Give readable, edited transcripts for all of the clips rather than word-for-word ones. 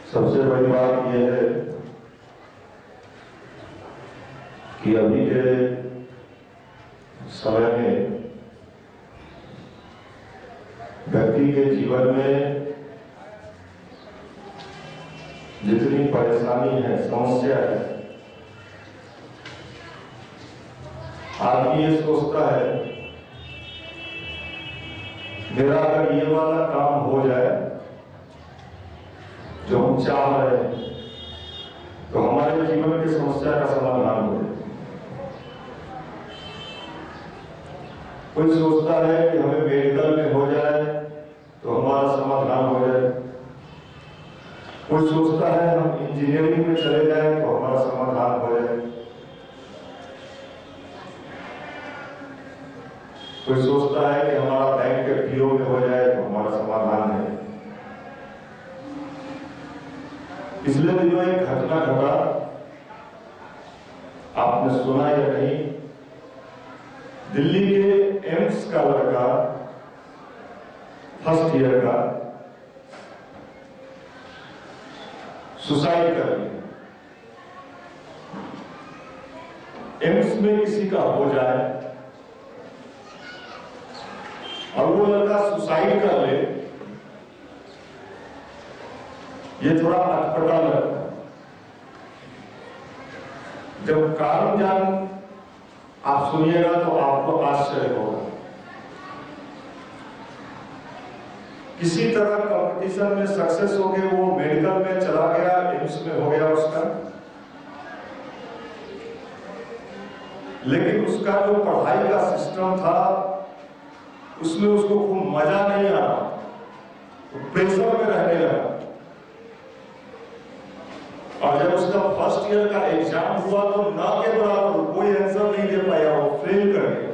सबसे बड़ी बात यह है कि अभी के समय में व्यक्ति के जीवन में जितनी परेशानी है, समस्या है, आदमी ये सोचता है मेरा अगर ये वाला काम हो जाए जो हम चाह रहे हैं तो हमारे जीवन की समस्या का समाधान हो जाए। कोई सोचता है कि हमें मेडिकल में हो जाए तो हमारा समाधान हो जाए। कोई सोचता है हम इंजीनियरिंग में चले जाएं तो हमारा समाधान हो जाए। कोई सोचता है कि हमारा बैंक के पीओ में हो जाए तो हमारा समाधान है। पिछले दिनों एक घटना घटा, आपने सुना या नहीं? दिल्ली के एम्स का लड़का फर्स्ट ईयर का सुसाइड कर लिया। एम्स में किसी का हो जाए और वो लड़का सुसाइड कर ले, ये थोड़ा अटपटा लगता है। जब कारण जान आप सुनिएगा तो आपको आश्चर्य होगा। किसी तरह कंपटीशन में सक्सेस हो गए, वो मेडिकल में चला गया, एम्स में हो गया उसका, लेकिन उसका जो पढ़ाई का सिस्टम था उसमें उसको खूब मजा नहीं आ रहा, तो प्रेशर में रहने लगा। और जब उसका फर्स्ट ईयर का एग्जाम हुआ तो ना के बराबर कोई आंसर नहीं दे पाया, वो फेल कर गया।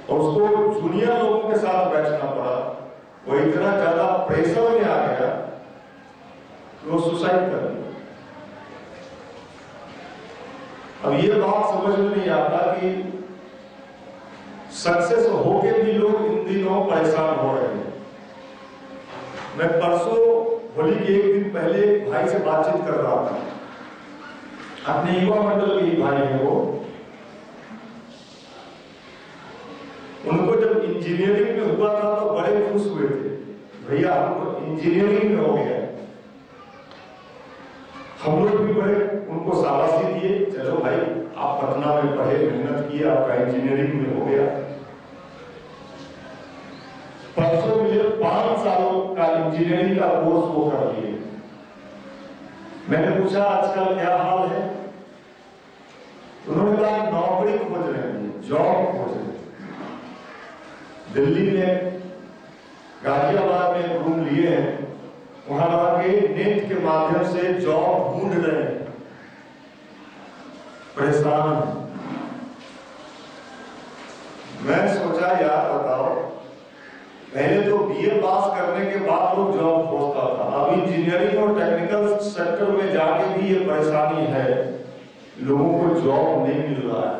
और उसको जूनियर लोगों के साथ बैठना पड़ा। वो इतना ज्यादा प्रेशर में आ गया कि वो सुसाइड कर लिया। अब ये बात समझ में नहीं आता कि सक्सेस होके भी लोग इन दिनों परेशान हो रहे हैं। मैं परसों होली के एक दिन पहले एक भाई से बातचीत कर रहा था, अपने युवा मंडल के भाई है वो। उनको जब इंजीनियरिंग में हुआ था तो बड़े खुश हुए थे, भैया हमको इंजीनियरिंग में हो गया। हम लोग भी बड़े उनको शाबाशी दिए, चलो भाई आप पटना में पढ़े, मेहनत किए, आपका इंजीनियरिंग में हो गया। परसों मुझे 5 सालों का इंजीनियरिंग का कोर्स वो कर लिए। मैंने पूछा आजकल क्या हाल है? उन्होंने कहा नौकरी खोज रहे हैं, जॉब खोज रहे हैं। दिल्ली में गाजियाबाद में एक रूम लिए हैं, वहां के नेट के माध्यम से जॉब ढूंढ रहे हैं, परेशान। मैं सोचा यार बताओ, पहले तो बीए पास करने के बाद लोग जॉब खोजता था, अब इंजीनियरिंग और टेक्निकल सेक्टर में जाके भी ये परेशानी है, लोगों को जॉब नहीं मिल रहा है।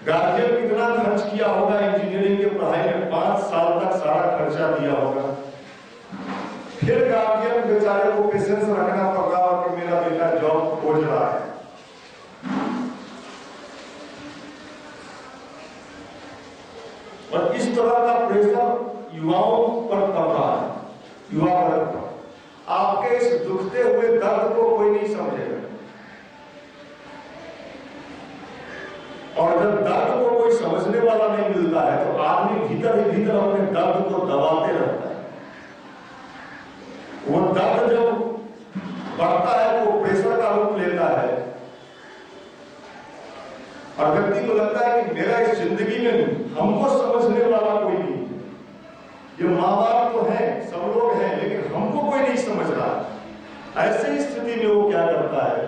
गार्जियन कितना खर्च किया होगा इंजीनियरिंग के पढ़ाई में, 5 साल तक सारा खर्चा दिया होगा। फिर गार्जियन बेचारे को पेशेंस रखना पड़ रहा है कि मेरा बेटा जॉब खोज रहा है। और इस तरह का प्रेशर युवाओं पर पड़ रहा है, युवा वर्ग पर। आपके इस दुखते हुए दर्द को कोई नहीं समझेगा, और जब दर्द को कोई समझने वाला नहीं मिलता है तो आदमी भीतर ही भीतर अपने दर्द को दबाते रहता है। वो दर्द जब बढ़ता है वो प्रेशर का रूप लेता है, और व्यक्ति को लगता है कि मेरा इस जिंदगी में हमको समझने वाला कोई नहीं। ये माँ बाप तो हैं, सब लोग हैं, लेकिन हमको कोई नहीं समझ रहा। ऐसी स्थिति में वो क्या करता है,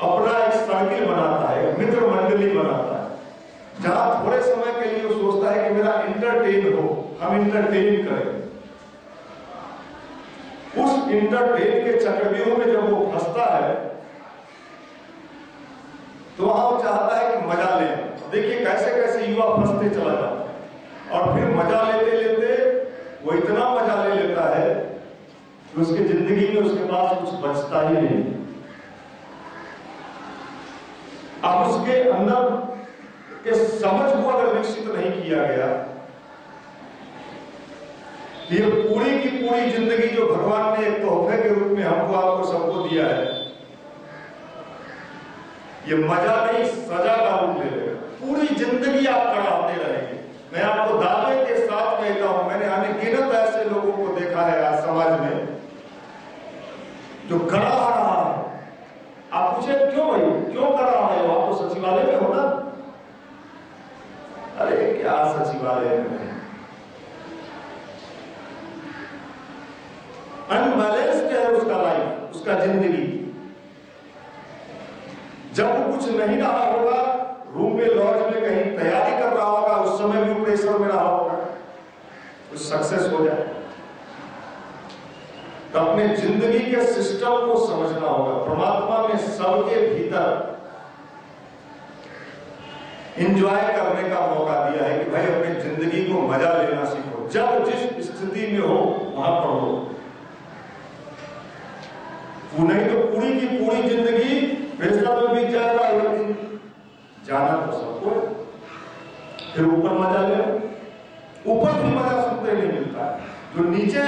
अपना एक सर्किल बनाता है, मित्र मंडली बनाता है, जहां थोड़े समय के लिए वो सोचता है कि मेरा इंटरटेन हो, हम इंटरटेन करें। उस इंटरटेन के चक्रव्यूह में जब वो फंसता है तो वहां वो चाहता है कि मजा लें। देखिए कैसे कैसे युवा फंसते चला जाता है, और फिर मजा लेते लेते वो इतना मजा ले लेता है कि उसकी जिंदगी में उसके पास कुछ बचता ही नहीं। अब उसके अंदर के समझ को अगर विकसित नहीं किया गया, ये पूरी की पूरी जिंदगी जो भगवान ने एक तोहफे के रूप में हमको आपको सबको दिया है, ये मजा नहीं सजा का रूप ले लेगा। पूरी जिंदगी आप कराते रहेंगे। मैं आपको दावे के साथ कहता हूं, मैंने अनगिनत ऐसे लोगों को देखा है आज समाज में जो करा रहा है। आप पूछे क्यों भाई, क्यों कर रहा है? आप तो सचिवालय में हो ना। अरे क्या सचिवालय में, अनबैलेंस्ड है उसका लाइफ, उसका जिंदगी। जब वो कुछ नहीं रहा होगा, रूम में लॉज में कहीं तैयारी कर रहा होगा, उस समय भी प्रेशर में रहा होगा कुछ सक्सेस हो जाए। तो अपने जिंदगी के सिस्टम को समझना होगा। परमात्मा ने सबके भीतर एंजॉय करने का मौका दिया है कि भाई अपनी जिंदगी को मजा लेना सीखो। जब जिस स्थिति में हो वहां पर हो, नहीं तो पूरी की पूरी जिंदगी प्रेशर में बीत जाएगा। लेकिन जाना तो सबको, फिर ऊपर मजा ले, ऊपर भी मजा सुनते नहीं मिलता है। जो नीचे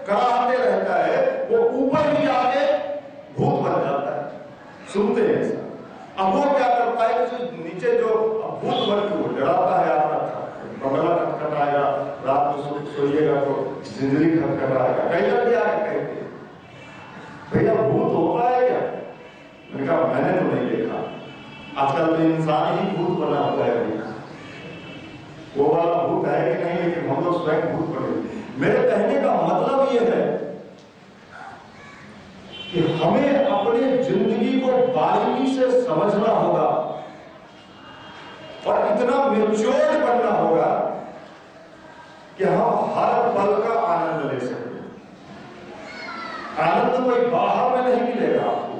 कराहते रहता है वो ऊपर भी आके भूत बन जाता है। सुनते हैं ऐसा। अब वो क्या करता है कि नीचे जो भूत बन के वो डराता है, आपका बंगला खटखटाएगा, रात में सोइएगा तो जिंदगी खटखटाएगा। कई लड़के आके कहते हैं भैया भूत होता है क्या? मैंने कहा मैंने तो नहीं देखा। आजकल तो इंसान ही भूत बना हुआ है भैया। वो वाला भूत है कि नहीं, लेकिन हम लोग स्वयं भूत बने। मेरे कहने का मतलब ये है कि हमें अपने जिंदगी को बारीकी से समझना होगा और इतना मैच्योर बनना होगा कि हम हर पल का आनंद ले सकें। आनंद कोई बाहर में नहीं मिलेगा आपको।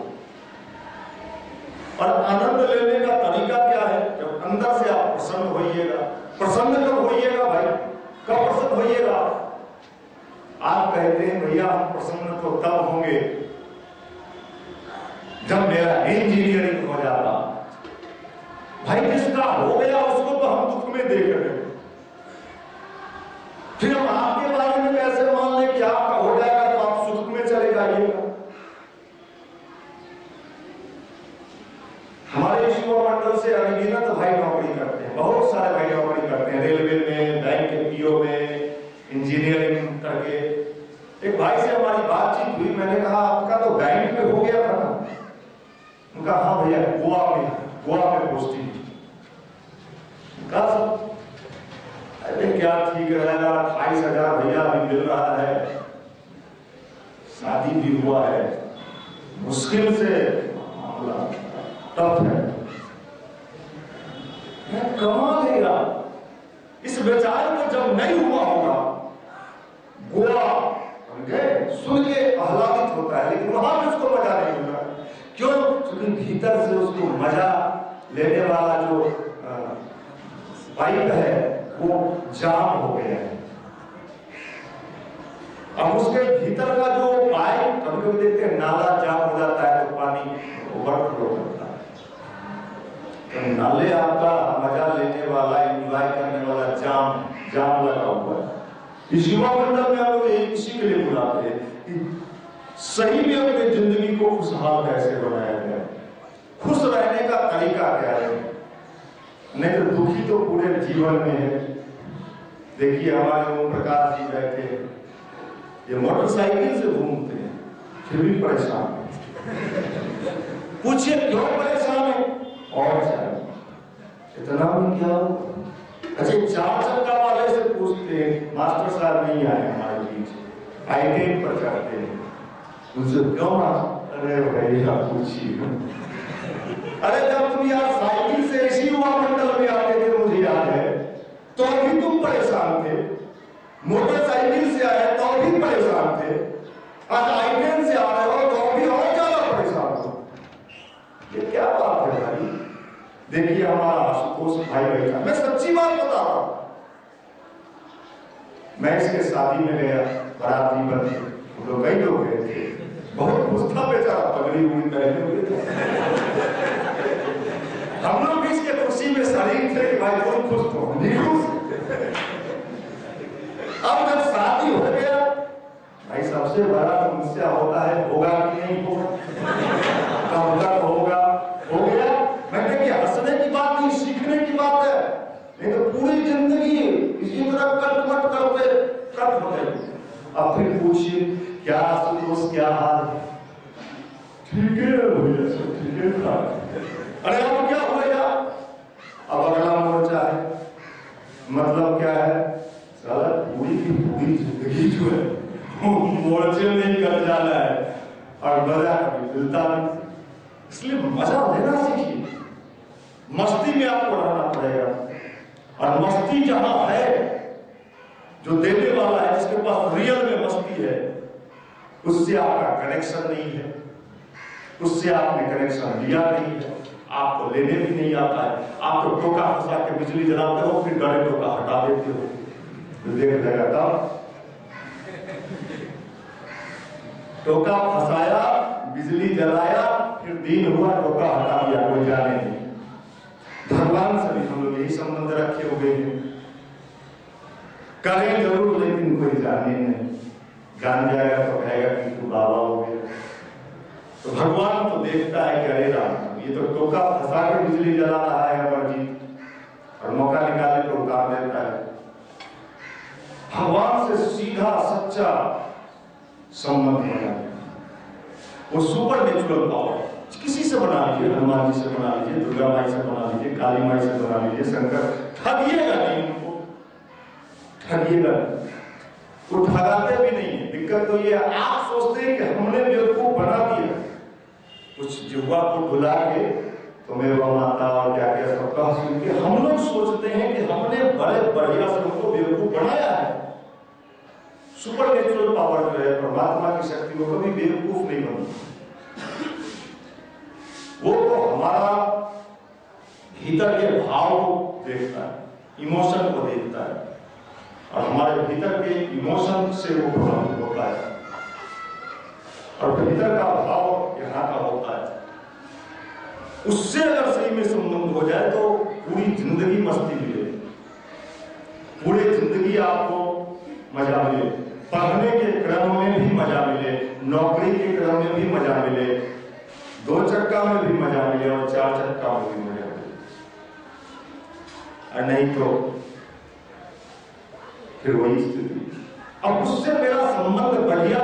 और आनंद लेने का तरीका क्या है? जब अंदर से आप प्रसन्न होइएगा। प्रसन्न कब होइएगा भाई? कब प्रसन्न होइएगा? आप कहते हैं भैया हम प्रसन्न तो तब होंगे जब मेरा इंजीनियरिंग हो जाता। भाई जिसका हो गया उसको तो हम दुख में देख रहे हैं, फिर हम आपके बारे में कैसे मान लें कि आपका हो जाएगा तो आप सुख में चले जाइएगा। हमारे युवा मंडल से अनगिनत भाई नौकरी करते हैं, बहुत सारे भाई नौकरी करते हैं, रेलवे में, बैंक के पीओ में, इंजीनियरिंग करके। एक भाई से हमारी बातचीत हुई, मैंने कहा आपका तो बैंक में हो गया था ना? उनका हाँ भैया गोवा में पोस्टिंग। कहा अरे क्या ठीक रहेगा, 28,000 भैया अभी मिल रहा है, शादी भी हुआ है, मुश्किल से मामला टफ है। कमा लेगा। इस बेचारे को जब नहीं हुआ होगा, गोवा सुन के आह्लादित होता है, लेकिन वहां पे उसको मजा नहीं होगा। क्यों? क्योंकि भीतर से उसको मजा लेने वाला जो पाइप है वो जाम हो गया है। अब उसके भीतर का जो पाइप, कभी कभी देखते हैं नाला जाम हो जाता है तो पानी ओवरफ्लो करता है। तो नाले आपका मजा लेने वाला, एंजॉय करने वाला जाम लगा हुआ है। इस युवा मंडल में हम लोग इसी के लिए बुलाते हैं कि सही में अपनी जिंदगी को खुशहाल कैसे बनाया जाए, खुश रहने का तरीका क्या है। नहीं तो दुखी तो पूरे जीवन में है। देखिए हमारे ओम प्रकाश जी बैठे, ये मोटरसाइकिल से घूमते हैं फिर भी परेशान। पूछिए क्यों परेशान है? और इतना भी क्या हो? अच्छा 4 चक्का वाले से पूछते हैं, मास्टर साहब नहीं आए हमारे बीच, I-10 पर चढ़ते हैं, उनसे क्यों मास्टर? अरे भैया पूछिए। अरे जब तुम यार साइकिल से इसी युवा मंडल में आते थे, मुझे याद है, तो भी तुम परेशान थे। मोटरसाइकिल से आए तो भी परेशान थे, आज I-10 से आ रहे हो तो भी और ज्यादा परेशान हो। ये क्या बात है भाई? देखिए हमारा आशुतोष भाई बैठा, मैं सच्ची बात बता रहा हूं। मैं इसके शादी में गया, बाराती बन हम लोग कई लोग गए थे, बहुत खुश था बेचारा, पगड़ी उगड़ी पहने हुए थे। हम लोग भी इसके खुशी में शरीक थे कि भाई तुम खुश हो, नहीं खुश। अब जब शादी हो गया, भाई सबसे बड़ा समस्या होता है होगा कि नहीं होगा, कब तक होगा, हो गया। मैं देखिए हंसने की बात नहीं, सीखने की बात है, नहीं तो पूरी जिंदगी इसी तरह कटमट करते कट हो गए। अब फिर पूछिए क्या संतोष, क्या हाल है? ठीक है भैया, सब ठीक है था। अरे अब क्या हुआ यार, अब अगला मोर्चा है, मतलब क्या है, साला पूरी की पूरी जिंदगी जो है मोर्चे में ही कर जाना है और मजा कभी मिलता नहीं। इसलिए मजा लेना सीखिए, मस्ती में आपको रहना पड़ेगा। और मस्ती जहां है, जो देने वाला है, जिसके पास रियल में मस्ती है, उससे आपका कनेक्शन नहीं है, उससे आपने कनेक्शन लिया नहीं है, आपको लेने भी नहीं आता है। आप तो टोका फंसा के बिजली जलाते हो, फिर गड़े टोका हटा देते हो, तो देख लेगा तब टोका फंसाया, बिजली जलाया, फिर दिन हुआ, टोका हटा दिया, कोई जाने नहीं। भगवान से भी हम लोग यही संबंध रखे हुए हैं, करें जरूर लेकिन कोई जाने नहीं, जान जाएगा तो कहेगा कि तू बाबा हो गया। तो भगवान तो देखता है कि अरे राम, ये तो टोका फंसा के बिजली जला रहा है अमरजीत, और मौका निकाले तो उतार देता है। भगवान से सीधा सच्चा संबंध बना, वो सुपर नेचुरल पावर किसी से बना लीजिए, हनुमान जी से बना लीजिए, दुर्गा माई से बना लीजिए, काली माई से बना लीजिए, शंकर, ठगिएगा नहीं उनको, ठगिएगा, वो ठगाते भी नहीं है। दिक्कत तो ये है, आप सोचते हैं कि हमने बेवकूफ बना दिया, कुछ जुआ को भुला के तुम्हें वो माता और क्या क्या सबका सुन के हम लोग सोचते हैं कि हमने बड़े बढ़िया से उनको बेवकूफ बनाया है। सुपर नेचुरल पावर जो है, परमात्मा की शक्ति, वो कभी बेवकूफ नहीं बनती। वो तो हमारा भीतर के भाव को देखता है, इमोशन को देखता है, और हमारे भीतर के इमोशन से वो प्रभावित होता है, और भीतर का भाव यहाँ का होता है। उससे अगर सही में संबंध हो जाए तो पूरी जिंदगी मस्ती मिले, पूरी जिंदगी आपको मजा मिले, पढ़ने के क्रम में भी मजा मिले, नौकरी के क्रम में भी मजा मिले, 2 चक्का में भी मजा मिले और 4 चक्का में भी मजा मिले। और नहीं तो फिर वही स्थिति। अब उससे मेरा संबंध बढ़िया